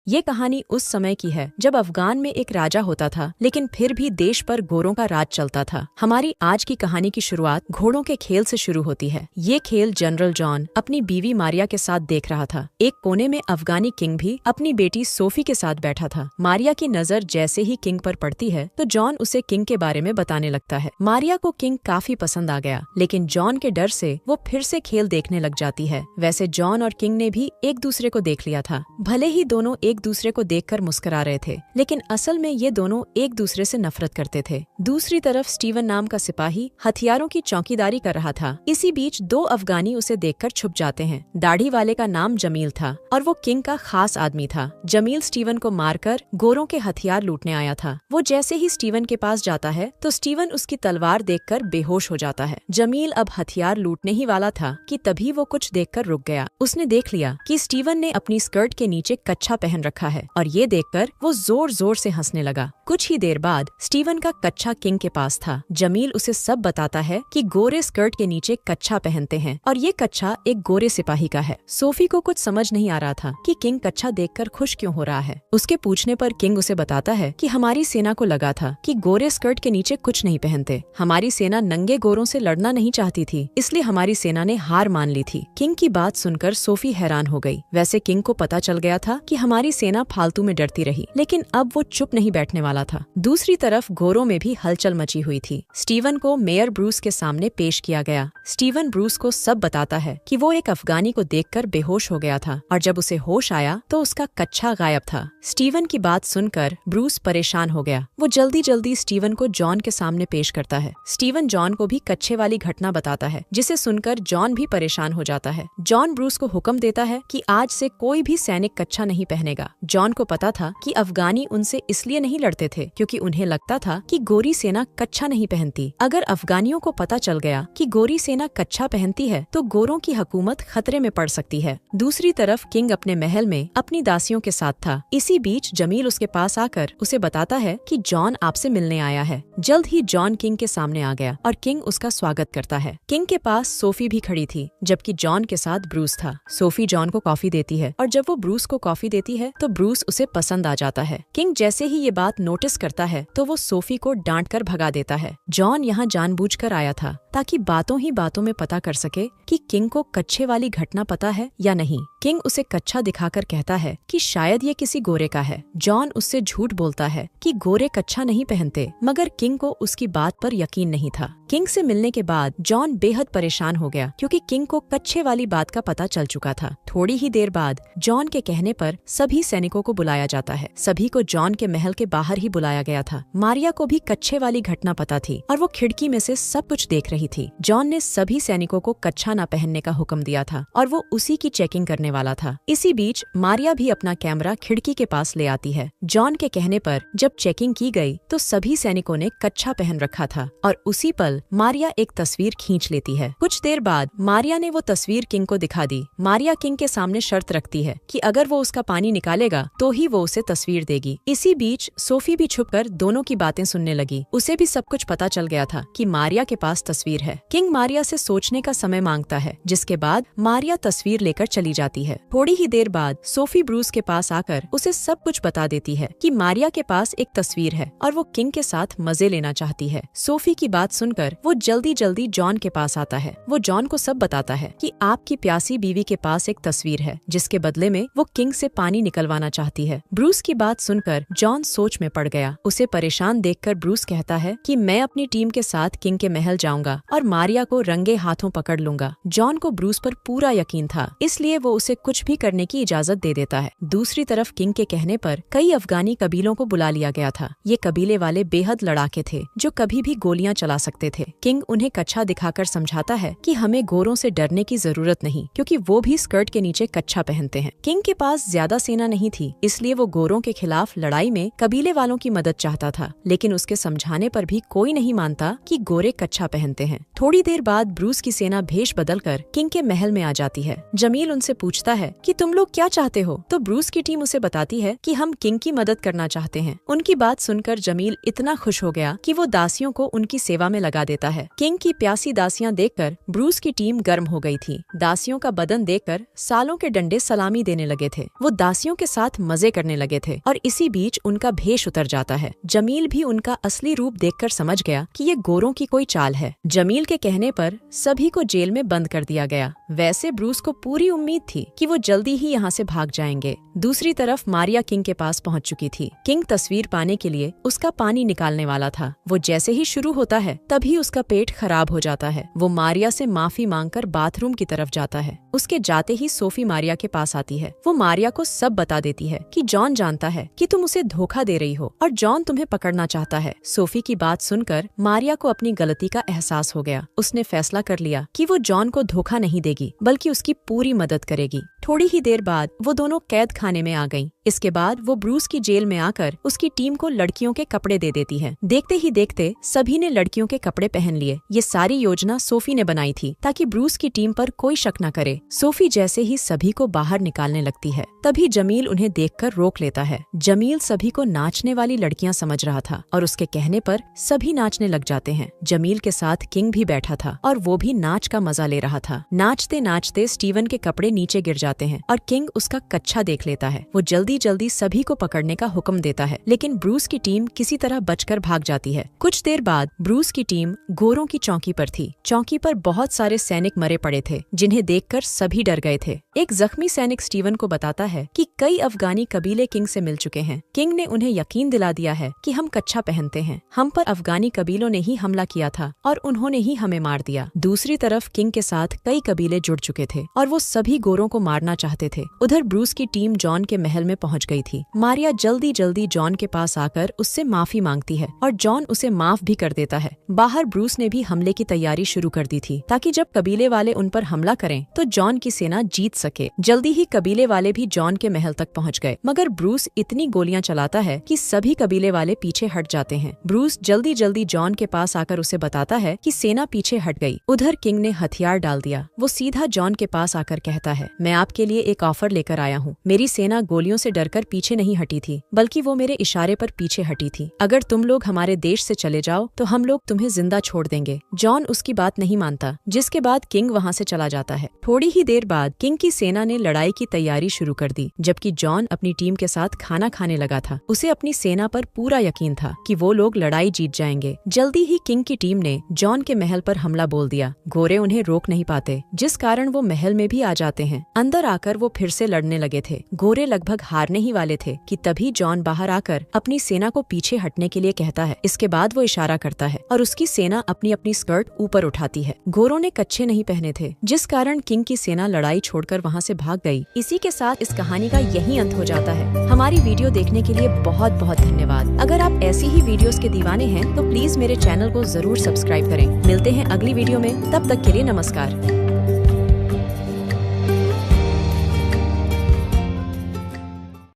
ये कहानी उस समय की है जब अफगान में एक राजा होता था, लेकिन फिर भी देश पर गोरों का राज चलता था। हमारी आज की कहानी की शुरुआत घोड़ों के खेल से शुरू होती है। ये खेल जनरल जॉन अपनी बीवी मारिया के साथ देख रहा था। एक कोने में अफगानी किंग भी अपनी बेटी सोफी के साथ बैठा था। मारिया की नजर जैसे ही किंग पर पड़ती है तो जॉन उसे किंग के बारे में बताने लगता है। मारिया को किंग काफी पसंद आ गया, लेकिन जॉन के डर से वो फिर से खेल देखने लग जाती है। वैसे जॉन और किंग ने भी एक दूसरे को देख लिया था। भले ही दोनों एक दूसरे को देखकर मुस्कुरा रहे थे, लेकिन असल में ये दोनों एक दूसरे से नफरत करते थे। दूसरी तरफ स्टीवन नाम का सिपाही हथियारों की चौकीदारी कर रहा था। इसी बीच दो अफगानी उसे देखकर छुप जाते हैं। दाढ़ी वाले का नाम जमील था और वो किंग का खास आदमी था। जमील स्टीवन को मारकर गोरों के हथियार लूटने आया था। वो जैसे ही स्टीवन के पास जाता है तो स्टीवन उसकी तलवार देखकर बेहोश हो जाता है। जमील अब हथियार लूटने ही वाला था कि तभी वो कुछ देखकर रुक गया। उसने देख लिया कि स्टीवन ने अपनी स्कर्ट के नीचे कच्छा पहन रखा है और ये देखकर वो जोर जोर से हंसने लगा। कुछ ही देर बाद स्टीवन का कच्छा किंग के पास था। जमील उसे सब बताता है कि गोरे स्कर्ट के नीचे कच्छा पहनते हैं और ये कच्छा एक गोरे सिपाही का है। सोफी को कुछ समझ नहीं आ रहा था कि किंग कच्छा देखकर खुश क्यों हो रहा है। उसके पूछने पर किंग उसे बताता है कि हमारी सेना को लगा था कि गोरे स्कर्ट के नीचे कुछ नहीं पहनते। हमारी सेना नंगे गोरों से लड़ना नहीं चाहती थी, इसलिए हमारी सेना ने हार मान ली थी। किंग की बात सुनकर सोफी हैरान हो गई। वैसे किंग को पता चल गया था कि हमारी सेना फालतू में डरती रही, लेकिन अब वो चुप नहीं बैठने वाला था। दूसरी तरफ गोरों में भी हलचल मची हुई थी। स्टीवन को मेयर ब्रूस के सामने पेश किया गया। स्टीवन ब्रूस को सब बताता है कि वो एक अफगानी को देखकर बेहोश हो गया था और जब उसे होश आया तो उसका कच्छा गायब था। स्टीवन की बात सुनकर ब्रूस परेशान हो गया। वो जल्दी जल्दी स्टीवन को जॉन के सामने पेश करता है। स्टीवन जॉन को भी कच्छे वाली घटना बताता है, जिसे सुनकर जॉन भी परेशान हो जाता है। जॉन ब्रूस को हुक्म देता है कि आज से कोई भी सैनिक कच्छा नहीं पहनेगा। जॉन को पता था कि अफगानी उनसे इसलिए नहीं लड़ते थे क्योंकि उन्हें लगता था कि गोरी सेना कच्छा नहीं पहनती। अगर अफगानियों को पता चल गया कि गोरी सेना कच्छा पहनती है तो गोरों की हुकूमत खतरे में पड़ सकती है। दूसरी तरफ किंग अपने महल में अपनी दासियों के साथ था। इसी बीच जमील उसके पास आकर उसे बताता है कि जॉन आपसे मिलने आया है। जल्द ही जॉन किंग के सामने आ गया और किंग उसका स्वागत करता है। किंग के पास सोफी भी खड़ी थी, जबकि जॉन के साथ ब्रूस था। सोफी जॉन को कॉफी देती है और जब वो ब्रूस को कॉफी देती है तो ब्रूस उसे पसंद आ जाता है। किंग जैसे ही ये बात नोटिस करता है तो वो सोफी को डांट कर भगा देता है। जॉन यहाँ जानबूझकर आया था ताकि बातों ही बातों में पता कर सके कि किंग को कच्छे वाली घटना पता है या नहीं। किंग उसे कच्छा दिखाकर कहता है कि शायद ये किसी गोरे का है। जॉन उससे झूठ बोलता है कि गोरे कच्छा नहीं पहनते, मगर किंग को उसकी बात पर यकीन नहीं था। किंग से मिलने के बाद जॉन बेहद परेशान हो गया क्योंकि किंग को कच्छे वाली बात का पता चल चुका था। थोड़ी ही देर बाद जॉन के कहने पर सभी सैनिकों को बुलाया जाता है। सभी को जॉन के महल के बाहर ही बुलाया गया था। मारिया को भी कच्छे वाली घटना पता थी और वो खिड़की में से सब कुछ देख रही थी। जॉन ने सभी सैनिकों को कच्छा न पहनने का हुक्म दिया था और वो उसी की चेकिंग करने वाला था। इसी बीच मारिया भी अपना कैमरा खिड़की के पास ले आती है। जॉन के कहने पर जब चेकिंग की गई तो सभी सैनिकों ने कच्छा पहन रखा था और उसी पल मारिया एक तस्वीर खींच लेती है। कुछ देर बाद मारिया ने वो तस्वीर किंग को दिखा दी। मारिया किंग के सामने शर्त रखती है कि अगर वो उसका पानी निकालेगा तो ही वो उसे तस्वीर देगी। इसी बीच सोफी भी छुपकर दोनों की बातें सुनने लगी। उसे भी सब कुछ पता चल गया था कि मारिया के पास तस्वीर है। किंग मारिया से सोचने का समय मांगता है, जिसके बाद मारिया तस्वीर लेकर चली जाती है। थोड़ी ही देर बाद सोफी ब्रूस के पास आकर उसे सब कुछ बता देती है कि मारिया के पास एक तस्वीर है और वो किंग के साथ मजे लेना चाहती है। सोफी की बात सुनकर वो जल्दी जल्दी जॉन के पास आता है। वो जॉन को सब बताता है कि आपकी प्यासी बीवी के पास एक तस्वीर है, जिसके बदले में वो किंग से पानी निकलवाना चाहती है। ब्रूस की बात सुनकर जॉन सोच में पड़ गया। उसे परेशान देखकर ब्रूस कहता है कि मैं अपनी टीम के साथ किंग के महल जाऊंगा और मारिया को रंगे हाथों पकड़ लूंगा। जॉन को ब्रूस पर पूरा यकीन था, इसलिए वो उसे कुछ भी करने की इजाजत दे देता है। दूसरी तरफ किंग के कहने पर कई अफगानी कबीलों को बुला लिया गया था। ये कबीले वाले बेहद लड़ाके थे जो कभी भी गोलियां चला सकते थे। किंग उन्हें कच्छा दिखाकर समझाता है कि हमें गोरों से डरने की जरूरत नहीं, क्योंकि वो भी स्कर्ट के नीचे कच्छा पहनते हैं। किंग के पास ज्यादा सेना नहीं थी, इसलिए वो गोरों के खिलाफ लड़ाई में कबीले वालों की मदद चाहता था, लेकिन उसके समझाने पर भी कोई नहीं मानता कि गोरे कच्छा पहनते हैं। थोड़ी देर बाद ब्रूस की सेना भेष बदलकर किंग के महल में आ जाती है। जमील उनसे पूछता है कि तुम लोग क्या चाहते हो, तो ब्रूस की टीम उसे बताती है कि हम किंग की मदद करना चाहते हैं। उनकी बात सुनकर जमील इतना खुश हो गया कि वो दासियों को उनकी सेवा में लगा देता है। किंग की प्यासी दासियां देखकर ब्रूस की टीम गर्म हो गई थी। दासियों का बदन देखकर सालों के डंडे सलामी देने लगे थे। वो दासियों के साथ मजे करने लगे थे और इसी बीच उनका भेष उतर जाता है। जमील भी उनका असली रूप देखकर समझ गया कि ये गोरों की कोई चाल है। जमील के कहने पर सभी को जेल में बंद कर दिया गया। वैसे ब्रूस को पूरी उम्मीद थी कि वो जल्दी ही यहाँ से भाग जाएंगे। दूसरी तरफ मारिया किंग के पास पहुँच चुकी थी। किंग तस्वीर पाने के लिए उसका पानी निकालने वाला था। वो जैसे ही शुरू होता है तभी उसका पेट खराब हो जाता है। वो मारिया से माफी मांगकर बाथरूम की तरफ जाता है। उसके जाते ही सोफी मारिया के पास आती है। वो मारिया को सब बता देती है कि जॉन जानता है कि तुम उसे धोखा दे रही हो और जॉन तुम्हें पकड़ना चाहता है। सोफी की बात सुनकर मारिया को अपनी गलती का एहसास हो गया। उसने फैसला कर लिया कि वो जॉन को धोखा नहीं देगी बल्कि उसकी पूरी मदद करेगी। थोड़ी ही देर बाद वो दोनों कैद खाने में आ गईं। इसके बाद वो ब्रूस की जेल में आकर उसकी टीम को लड़कियों के कपड़े दे देती है। देखते ही देखते सभी ने लड़कियों के कपड़े पहन लिए। ये सारी योजना सोफी ने बनाई थी ताकि ब्रूस की टीम पर कोई शक न करे। सोफी जैसे ही सभी को बाहर निकालने लगती है तभी जमील उन्हें देखकर रोक लेता है। जमील सभी को नाचने वाली लड़कियां समझ रहा था और उसके कहने पर सभी नाचने लग जाते हैं। जमील के साथ किंग भी बैठा था और वो भी नाच का मजा ले रहा था। नाचते नाचते स्टीवन के कपड़े नीचे गिर जाते हैं और किंग उसका कच्छा देख लेता है। वो जल्दी जल्दी सभी को पकड़ने का हुक्म देता है, लेकिन ब्रूस की टीम किसी तरह बचकर भाग जाती है। कुछ देर बाद ब्रूस की टीम गोरों की चौकी पर थी। चौकी पर बहुत सारे सैनिक मरे पड़े थे जिन्हें देखकर सभी डर गए थे। एक जख्मी सैनिक स्टीवन को बताता है कि कई अफगानी कबीले किंग से मिल चुके हैं। किंग ने उन्हें यकीन दिला दिया है कि हम कच्छा पहनते हैं। हम पर अफगानी कबीलों ने ही हमला किया था और उन्होंने ही हमें मार दिया। दूसरी तरफ किंग के साथ कई कबीले जुड़ चुके थे और वो सभी गोरों को मारना चाहते थे। उधर ब्रूस की टीम जॉन के महल में पहुंच गई थी। मारिया जल्दी जल्दी जॉन के पास आकर उससे माफी मांगती है और जॉन उसे माफ भी कर देता है। बाहर ब्रूस ने भी हमले की तैयारी शुरू कर दी थी ताकि जब कबीले वाले उन पर हमला करें तो जॉन की सेना जीत सके। जल्दी ही कबीले वाले भी जॉन के महल तक पहुंच गए, मगर ब्रूस इतनी गोलियां चलाता है कि सभी कबीले वाले पीछे हट जाते हैं। ब्रूस जल्दी जल्दी जॉन के पास आकर उसे बताता है कि सेना पीछे हट गई। उधर किंग ने हथियार डाल दिया। वो सीधा जॉन के पास आकर कहता है, मैं आपके लिए एक ऑफर लेकर आया हूँ। मेरी सेना गोलियों से डरकर पीछे नहीं हटी थी, बल्कि वो मेरे इशारे पर पीछे हटी थी। अगर तुम लोग हमारे देश से चले जाओ तो हम लोग तुम्हें जिंदा छोड़ देंगे। जॉन उसकी बात नहीं मानता, जिसके बाद किंग वहाँ से चला जाता है। थोड़ी ही देर बाद किंग की सेना ने लड़ाई की तैयारी शुरू कर दी, जबकि जॉन अपनी टीम के साथ खाना खाने लगा था। उसे अपनी सेना पर पूरा यकीन था कि वो लोग लड़ाई जीत जाएंगे। जल्दी ही किंग की टीम ने जॉन के महल पर हमला बोल दिया। गोरे उन्हें रोक नहीं पाते, जिस कारण वो महल में भी आ जाते हैं। अंदर आकर वो फिर से लड़ने लगे थे। गोरे लगभग हारने ही वाले थे कि तभी जॉन बाहर आकर अपनी सेना को पीछे हटने के लिए कहता है। इसके बाद वो इशारा करता है और उसकी सेना अपनी अपनी स्कर्ट ऊपर उठाती है। गोरों ने कच्छे नहीं पहने थे, जिस कारण किंग की सेना लड़ाई छोड़कर वहाँ से भाग गई। इसी के साथ इस कहानी का यही अंत हो जाता है। हमारी वीडियो देखने के लिए बहुत बहुत धन्यवाद। अगर आप ऐसी ही वीडियोस के दीवाने हैं तो प्लीज मेरे चैनल को जरूर सब्सक्राइब करें। मिलते हैं अगली वीडियो में, तब तक के लिए नमस्कार।